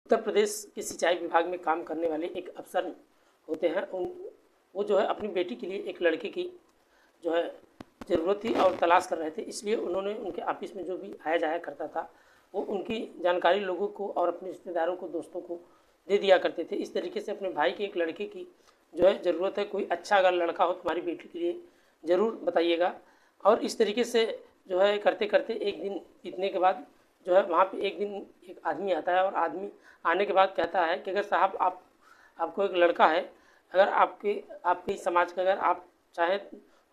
उत्तर प्रदेश के सिंचाई विभाग में काम करने वाले एक अफसर होते हैं। वो जो है अपनी बेटी के लिए एक लड़के की जो है ज़रूरत थी और तलाश कर रहे थे, इसलिए उन्होंने उनके ऑफिस में जो भी आया जाया करता था वो उनकी जानकारी लोगों को और अपने रिश्तेदारों को, दोस्तों को दे दिया करते थे। इस तरीके से अपने भाई के एक लड़के की जो है ज़रूरत है, कोई अच्छा अगर लड़का हो तुम्हारी बेटी के लिए ज़रूर बताइएगा। और इस तरीके से जो है करते करते एक दिन बीतने के बाद जो है वहाँ पे एक दिन एक आदमी आता है, और आदमी आने के बाद कहता है कि अगर साहब आपको एक लड़का है, अगर आपके समाज का अगर आप चाहें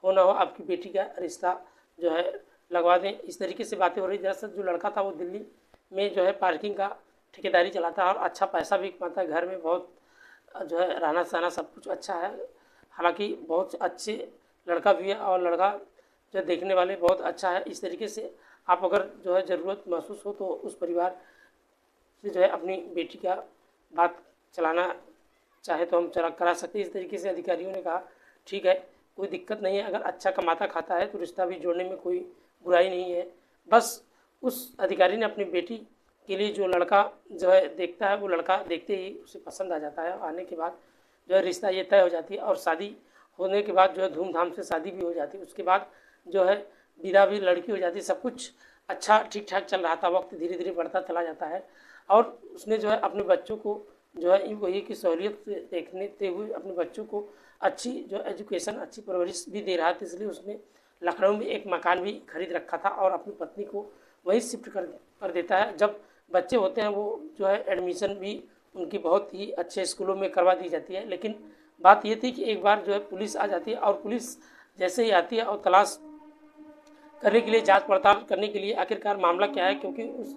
हो ना हो आपकी बेटी का रिश्ता जो है लगवा दें। इस तरीके से बातें हो रही। दरअसल जो लड़का था वो दिल्ली में जो है पार्किंग का ठेकेदारी चलाता है और अच्छा पैसा भी कमाता है। घर में बहुत जो है रहना सहना सब कुछ अच्छा है, हालांकि बहुत अच्छे लड़का भी है और लड़का जो देखने वाले बहुत अच्छा है। इस तरीके से आप अगर जो है ज़रूरत महसूस हो तो उस परिवार से जो है अपनी बेटी का बात चलाना चाहे तो हम चला करा सकते हैं। इस तरीके से अधिकारियों ने कहा ठीक है, कोई दिक्कत नहीं है, अगर अच्छा कमाता खाता है तो रिश्ता भी जोड़ने में कोई बुराई नहीं है। बस उस अधिकारी ने अपनी बेटी के लिए जो लड़का जो है देखता है, वो लड़का देखते ही उसे पसंद आ जाता है। आने के बाद जो है रिश्ता ये तय हो जाती है और शादी होने के बाद जो है धूमधाम से शादी भी हो जाती है। उसके बाद जो है विदा भी लड़की हो जाती है। सब कुछ अच्छा ठीक ठाक चल रहा था। वक्त धीरे धीरे बढ़ता चला जाता है और उसने जो है अपने बच्चों को जो है वही की सहूलियत से देखते हुए अपने बच्चों को अच्छी जो एजुकेशन, अच्छी परवरिश भी दे रहा था। इसलिए उसने लखनऊ में एक मकान भी खरीद रखा था और अपनी पत्नी को वहीं शिफ्ट कर देता है। जब बच्चे होते हैं वो जो है एडमिशन भी उनकी बहुत ही अच्छे स्कूलों में करवा दी जाती है। लेकिन बात ये थी कि एक बार जो है पुलिस आ जाती है और पुलिस जैसे ही आती है और तलाश करने के लिए, जांच पड़ताल करने के लिए आखिरकार मामला क्या है, क्योंकि उस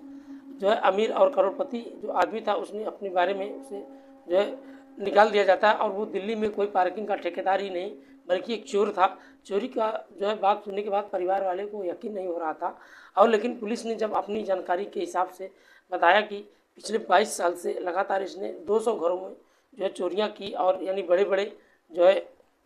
जो है अमीर और करोड़पति जो आदमी था उसने अपने बारे में उसे जो है निकाल दिया जाता है और वो दिल्ली में कोई पार्किंग का ठेकेदार ही नहीं बल्कि एक चोर था। चोरी का जो है बात सुनने के बाद परिवार वाले को यकीन नहीं हो रहा था। और लेकिन पुलिस ने जब अपनी जानकारी के हिसाब से बताया कि पिछले 22 साल से लगातार इसने 200 घरों में जो है चोरियाँ की, और यानी बड़े बड़े जो है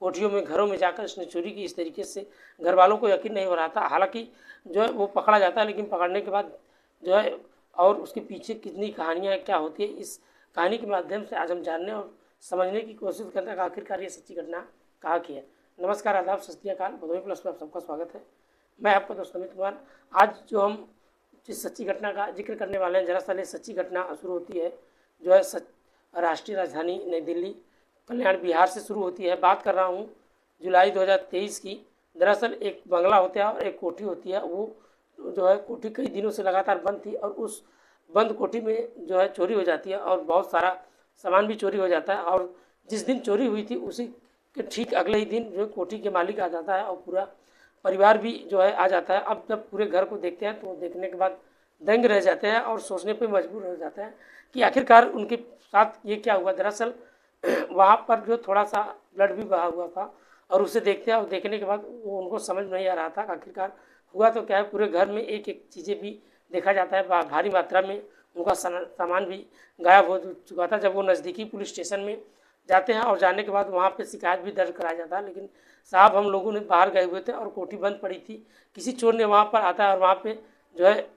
कोठियों में, घरों में जाकर इसने चोरी की। इस तरीके से घर वालों को यकीन नहीं हो रहा था। हालांकि जो है वो पकड़ा जाता है, लेकिन पकड़ने के बाद जो है और उसके पीछे कितनी कहानियाँ क्या होती है, इस कहानी के माध्यम से आज हम जानने और समझने की कोशिश करते हैं कि आखिरकार ये सच्ची घटना कहाँ की है। नमस्कार, आदाब, सत श्री अकाल, भदोही प्लस में आप सबका स्वागत है। मैं आपका दोस्त अमित कुमार। आज जो हम जिस सच्ची घटना का जिक्र करने वाले हैं, दरअसल ये सच्ची घटना शुरू होती है जो है राष्ट्रीय राजधानी नई दिल्ली, कल्याण बिहार से शुरू होती है। बात कर रहा हूँ जुलाई 2023 की। दरअसल एक बंगला होता है और एक कोठी होती है। वो जो है कोठी कई दिनों से लगातार बंद थी और उस बंद कोठी में जो है चोरी हो जाती है और बहुत सारा सामान भी चोरी हो जाता है। और जिस दिन चोरी हुई थी उसी के ठीक अगले ही दिन जो कोठी के मालिक आ जाता है और पूरा परिवार भी जो है आ जाता है। अब जब पूरे घर को देखते हैं तो देखने के बाद दंग रह जाते हैं और सोचने पे मजबूर हो जाते हैं कि आखिरकार उनके साथ ये क्या हुआ। दरअसल वहाँ पर जो थोड़ा सा ब्लड भी बहा हुआ था और उसे देखते हैं और देखने के बाद वो उनको समझ नहीं आ रहा था आखिरकार हुआ तो क्या है। पूरे घर में एक एक चीज़ें भी देखा जाता है, भारी मात्रा में उनका सामान भी गायब हो चुका था। जब वो नज़दीकी पुलिस स्टेशन में जाते हैं और जाने के बाद वहाँ पे शिकायत भी दर्ज कराया जाता है, लेकिन साहब हम लोगों ने बाहर गए हुए थे और कोठी बंद पड़ी थी। किसी चोर ने वहाँ पर आता है और वहाँ पे जो है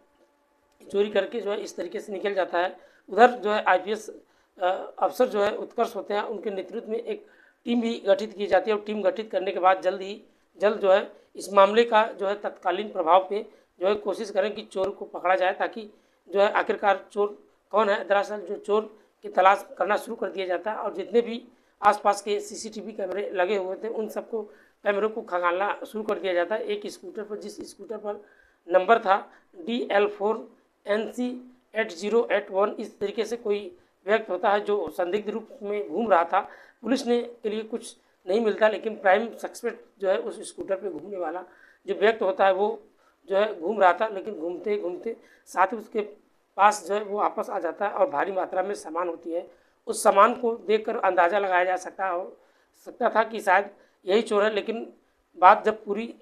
चोरी करके जो है इस तरीके से निकल जाता है। उधर जो है IPS अफसर जो है उत्कर्ष होते हैं, उनके नेतृत्व में एक टीम भी गठित की जाती है और टीम गठित करने के बाद जल्द जो है इस मामले का जो है तत्कालीन प्रभाव पे जो है कोशिश करें कि चोर को पकड़ा जाए, ताकि जो है आखिरकार चोर कौन है। दरअसल जो चोर की तलाश करना शुरू कर दिया जाता है और जितने भी आसपास के CCTV कैमरे लगे हुए थे उन सबको कैमरों को खंगालना शुरू कर दिया जाता है। एक स्कूटर पर, जिस स्कूटर पर नंबर था DL4NC8081, इस तरीके से कोई व्यक्ति होता है जो संदिग्ध रूप में घूम रहा था। पुलिस ने के लिए कुछ नहीं मिलता, लेकिन प्राइम सस्पेक्ट जो है उस स्कूटर पे घूमने वाला जो व्यक्ति होता है वो जो है घूम रहा था, लेकिन घूमते घूमते साथ ही उसके पास जो है वो वापस आ जाता है और भारी मात्रा में सामान होती है। उस सामान को देखकर अंदाज़ा लगाया जा सकता था कि शायद यही चोर है, लेकिन बात जब पूरी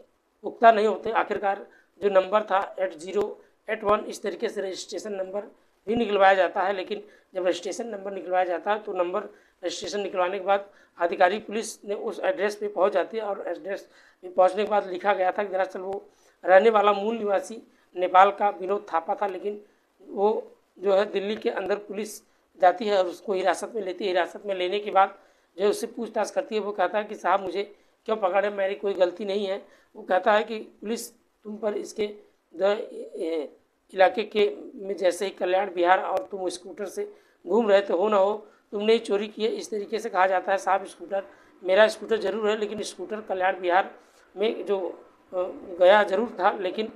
पुख्ता नहीं होते, आखिरकार जो नंबर था 8081 इस तरीके से रजिस्ट्रेशन नंबर भी निकलवाया जाता है। लेकिन जब रजिस्ट्रेशन नंबर निकलवाया जाता है तो नंबर रजिस्ट्रेशन निकलवाने के बाद आधिकारिक पुलिस ने उस एड्रेस पे पहुंच जाती है और एड्रेस पे पहुंचने के बाद लिखा गया था कि दरअसल वो रहने वाला मूल निवासी नेपाल का विनोद थापा था, लेकिन वो जो है दिल्ली के अंदर पुलिस जाती है और उसको हिरासत में लेती है। हिरासत में लेने के बाद जो है उससे पूछताछ करती है। वो कहता है कि साहब मुझे क्यों पकड़े, मेरी कोई गलती नहीं है। वो कहता है कि पुलिस तुम पर इसके इलाके के में जैसे ही कल्याण विहार और तुम स्कूटर से घूम रहे थे हो ना हो, तुमने ही चोरी की है। इस तरीके से कहा जाता है। साहब स्कूटर मेरा स्कूटर ज़रूर है, लेकिन स्कूटर कल्याण विहार में जो गया ज़रूर था, लेकिन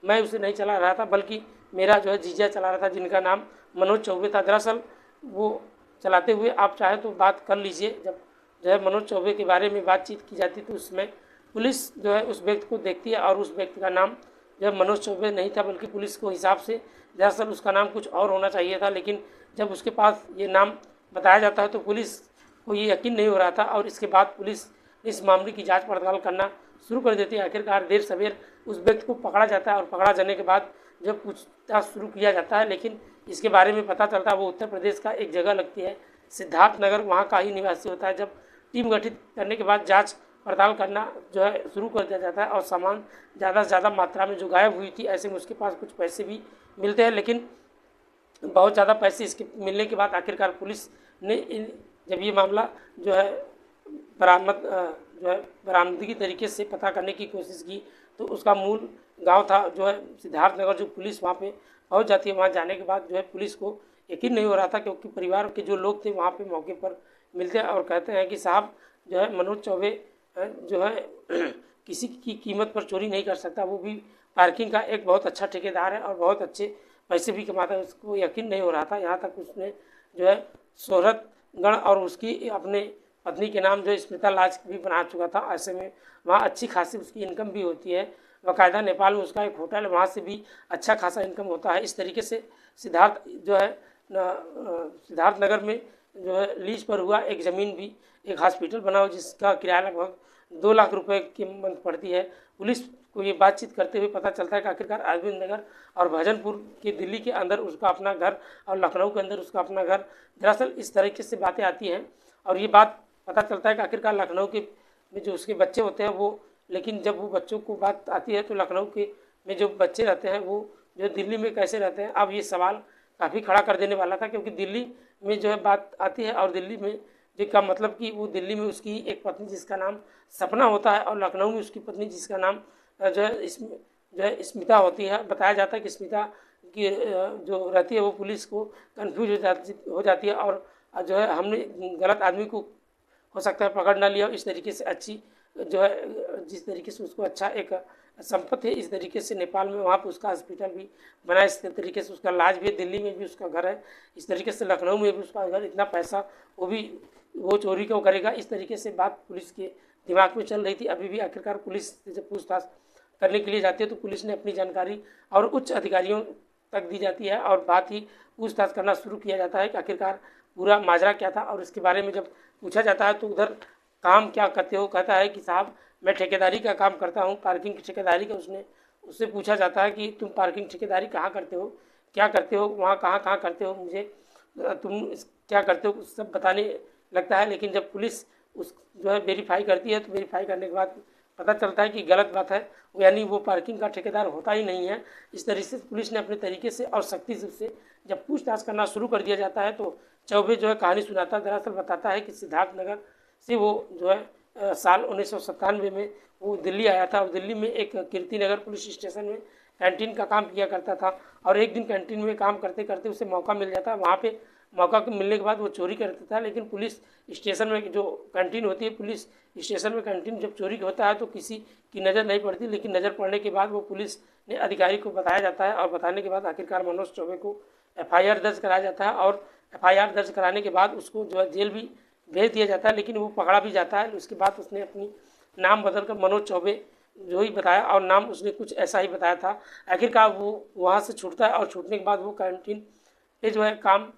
मैं उसे नहीं चला रहा था, बल्कि मेरा जो है जीजा चला रहा था, जिनका नाम मनोज चौबे था। दरअसल वो चलाते हुए आप चाहे तो बात कर लीजिए। जब जो है मनोज चौबे के बारे में बातचीत की जाती तो उसमें पुलिस जो है उस व्यक्ति को देखती है और उस व्यक्ति का नाम जो है मनोज चौबे नहीं था, बल्कि पुलिस को हिसाब से दरअसल उसका नाम कुछ और होना चाहिए था। लेकिन जब उसके पास ये नाम बताया जाता है तो पुलिस को ये यकीन नहीं हो रहा था और इसके बाद पुलिस इस मामले की जांच पड़ताल करना शुरू कर देती है। आखिरकार देर सवेर उस व्यक्ति को पकड़ा जाता है और पकड़ा जाने के बाद जब पूछताछ शुरू किया जाता है, लेकिन इसके बारे में पता चलता है वो उत्तर प्रदेश का एक जगह लगती है सिद्धार्थ नगर, वहाँ का ही निवासी होता है। जब टीम गठित करने के बाद जांच पड़ताल करना जो है शुरू कर दिया जाता है और सामान ज़्यादा से ज़्यादा मात्रा में जो गायब हुई थी, ऐसे में उसके पास कुछ पैसे भी मिलते हैं। लेकिन बहुत ज़्यादा पैसे इसके मिलने के बाद आखिरकार पुलिस ने जब ये मामला जो है बरामदगी तरीके से पता करने की कोशिश की तो उसका मूल गांव था जो है सिद्धार्थ नगर। जो पुलिस वहाँ पे पहुँच जाती है, वहाँ जाने के बाद जो है पुलिस को यकीन नहीं हो रहा था, क्योंकि परिवार के जो लोग थे वहाँ पे मौके पर मिलते हैं और कहते हैं कि साहब जो है मनोज चौबे जो है किसी की कीमत पर चोरी नहीं कर सकता, वो भी पार्किंग का एक बहुत अच्छा ठेकेदार है और बहुत अच्छे पैसे भी कमाता है। उसको यकीन नहीं हो रहा था। यहाँ तक उसने जो है शोहरत गण और उसकी अपने पत्नी के नाम जो स्मिता लाज भी बना चुका था। ऐसे में वहाँ अच्छी खासी उसकी इनकम भी होती है। बाकायदा नेपाल में उसका एक होटल है, वहाँ से भी अच्छा खासा इनकम होता है। इस तरीके से सिद्धार्थ जो है सिद्धार्थ नगर में जो है लीज पर हुआ एक ज़मीन भी एक हॉस्पिटल बना हो, जिसका किराया लगभग 2 लाख रुपए की कीमत पड़ती है। पुलिस को ये बातचीत करते हुए पता चलता है कि आखिरकार अरविंद नगर और भजनपुर के दिल्ली के अंदर उसका अपना घर और लखनऊ के अंदर उसका अपना घर, दरअसल इस तरीके से बातें आती हैं और ये बात पता चलता है कि आखिरकार लखनऊ के में जो उसके बच्चे होते हैं वो, लेकिन जब वो बच्चों को बात आती है तो लखनऊ के में जो बच्चे रहते हैं वो जो दिल्ली में कैसे रहते हैं। अब ये सवाल काफ़ी खड़ा कर देने वाला था, क्योंकि दिल्ली में जो है बात आती है और दिल्ली में जो का मतलब कि वो दिल्ली में उसकी एक पत्नी जिसका नाम सपना होता है और लखनऊ में उसकी पत्नी जिसका नाम जो है स्मिता होती है। बताया जाता है कि स्मिता की जो रहती है वो पुलिस को कंफ्यूज हो जाती है और जो है हमने गलत आदमी को हो सकता है पकड़ ना लिया। इस तरीके से अच्छी जो है जिस तरीके से उसको अच्छा एक संपत्ति है, इस तरीके से नेपाल में वहाँ पर उसका हॉस्पिटल भी बना, इस तरीके से उसका इलाज भी है, दिल्ली में भी उसका घर है, इस तरीके से लखनऊ में भी उसका घर, इतना पैसा वो चोरी क्यों करेगा। इस तरीके से बात पुलिस के दिमाग में चल रही थी। अभी भी आखिरकार पुलिस जब पूछताछ करने के लिए जाती है तो पुलिस ने अपनी जानकारी और उच्च अधिकारियों तक दी जाती है और बात ही पूछताछ करना शुरू किया जाता है कि आखिरकार पूरा माजरा क्या था। और इसके बारे में जब पूछा जाता है तो उधर काम क्या करते हो, कहता है कि साहब मैं ठेकेदारी का काम करता हूँ, पार्किंग की ठेकेदारी का। उससे पूछा जाता है कि तुम पार्किंग ठेकेदारी कहाँ करते हो, क्या करते हो, वहाँ कहाँ कहाँ करते हो, मुझे तुम क्या करते हो, सब बताने लगता है। लेकिन जब पुलिस उस जो है वेरीफाई करती है तो वेरीफाई करने के बाद पता चलता है कि गलत बात है, यानी वो पार्किंग का ठेकेदार होता ही नहीं है। इस तरीके से पुलिस ने अपने तरीके से और सख्ती से उससे जब पूछताछ करना शुरू कर दिया जाता है तो चौबे जो है कहानी सुनाता दरअसल बताता है कि सिद्धार्थ नगर से वो जो है साल 1997 में वो दिल्ली आया था और दिल्ली में एक कीर्ति नगर पुलिस स्टेशन में कैंटीन का काम किया करता था। और एक दिन कैंटीन में काम करते करते उसे मौका मिल जाता है। वहाँ पे मौका मिलने के बाद वो चोरी करता था, लेकिन पुलिस स्टेशन में जो कैंटीन होती है, पुलिस स्टेशन में कैंटीन जब चोरी होता है तो किसी की नज़र नहीं पड़ती, लेकिन नज़र पड़ने के बाद वो पुलिस ने अधिकारी को बताया जाता है और बताने के बाद आखिरकार मनोज चौबे को FIR दर्ज कराया जाता है और FIR दर्ज कराने के बाद उसको जो है जेल भी भेज दिया जाता है, लेकिन वो पकड़ा भी जाता है। उसके बाद उसने अपनी नाम बदलकर मनोज चौबे जो ही बताया और नाम उसने कुछ ऐसा ही बताया था। आखिरकार वो वहाँ से छूटता है और छूटने के बाद वो कैंटीन पे जो है काम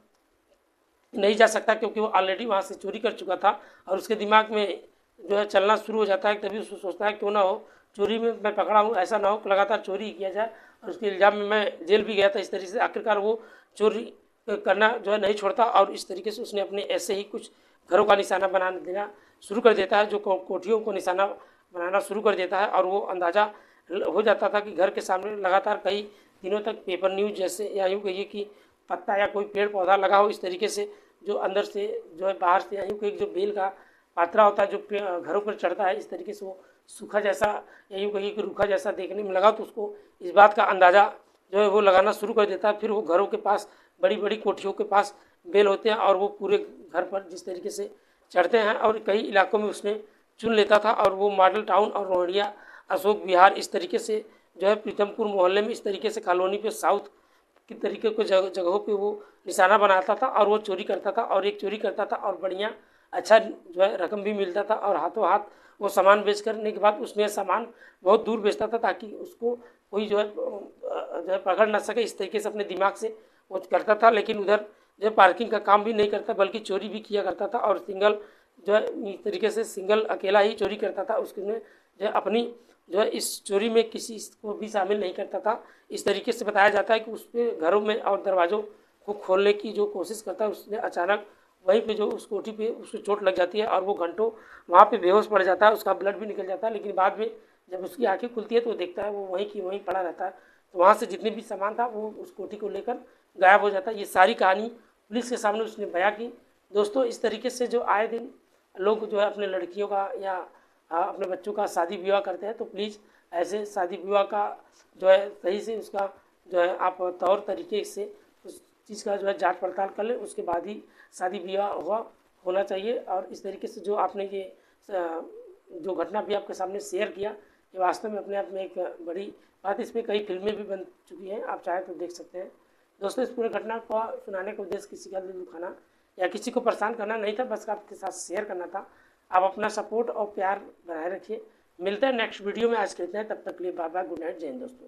नहीं जा सकता, क्योंकि वो ऑलरेडी वहाँ से चोरी कर चुका था और उसके दिमाग में जो है चलना शुरू हो जाता है। तभी उसको सोचता है क्यों ना हो चोरी में मैं पकड़ा हूँ, ऐसा ना हो लगातार चोरी किया जाए और उसके इल्ज़ाम में मैं जेल भी गया था। इस तरीके से आखिरकार वो चोरी करना जो है नहीं छोड़ता और इस तरीके से उसने अपने ऐसे ही कुछ घरों का निशाना बना देना शुरू कर देता है, जो कोठियों को निशाना बनाना शुरू कर देता है। और वो अंदाज़ा हो जाता था कि घर के सामने लगातार कई दिनों तक पेपर न्यूज़ जैसे या यूँ कहिए कि पत्ता या कोई पेड़ पौधा लगा हो इस तरीके से, जो अंदर से जो है बाहर से यूँ कहीं जो बेल का पात्रा होता है जो घरों पर चढ़ता है, इस तरीके से वो सूखा जैसा या यूँ कहीं कि रूखा जैसा देखने में लगा तो उसको इस बात का अंदाज़ा जो है वो लगाना शुरू कर देता है। फिर वो घरों के पास, बड़ी बड़ी कोठियों के पास बेल होते हैं और वो पूरे घर पर जिस तरीके से चढ़ते हैं, और कई इलाकों में उसने चुन लेता था और वो मॉडल टाउन और रोहड़िया, अशोक विहार, इस तरीके से जो है प्रीतमपुर मोहल्ले में इस तरीके से कॉलोनी पे साउथ की तरीके को जगहों पे वो निशाना बनाता था और वो चोरी करता था, और एक चोरी करता था और बढ़िया अच्छा जो है रकम भी मिलता था, और हाथों हाथ वो सामान बेच करने के बाद उसमें सामान बहुत दूर बेचता था ताकि उसको कोई जो है पकड़ ना सके। इस तरीके से अपने दिमाग से वो करता था, लेकिन उधर जो है पार्किंग का काम भी नहीं करता बल्कि चोरी भी किया करता था, और सिंगल जो है इस तरीके से सिंगल अकेला ही चोरी करता था। उसमें जो है अपनी जो है इस चोरी में किसी को भी शामिल नहीं करता था। इस तरीके से बताया जाता है कि उस पर घरों में और दरवाज़ों को खोलने की जो कोशिश करता है, उसने अचानक वहीं पे जो उस कोठी पे उसको चोट लग जाती है और वो घंटों वहाँ पे बेहोश पड़ जाता है, उसका ब्लड भी निकल जाता है, लेकिन बाद में जब उसकी आंखें खुलती है तो वो देखता है वो वहीं की वहीं पड़ा रहता है। तो वहाँ से जितने भी सामान था वो उस कोठी को लेकर गायब हो जाता है। ये सारी कहानी पुलिस के सामने उसने बयां की। दोस्तों, इस तरीके से जो आए दिन लोग जो है अपने लड़कियों का या अपने बच्चों का शादी विवाह करते हैं, तो प्लीज़ ऐसे शादी विवाह का जो है सही से उसका जो है आप तौर तरीके से उस चीज़ का जो है जांच पड़ताल कर लें, उसके बाद ही शादी विवाह होना चाहिए। और इस तरीके से जो आपने ये जो घटना भी आपके सामने शेयर किया, ये वास्तव में अपने आप में एक बड़ी बात, इस पर कई फिल्में भी बन चुकी हैं, आप चाहें तो देख सकते हैं। दोस्तों, इस पूरे घटना को सुनाने का उद्देश्य किसी का दिल दुखाना या किसी को परेशान करना नहीं था, बस आपके साथ शेयर करना था। आप अपना सपोर्ट और प्यार बनाए रखिए। मिलते हैं नेक्स्ट वीडियो में, आज कहते हैं तब तक के लिए बाय बाय, गुड नाइट, जय हिंद दोस्तों।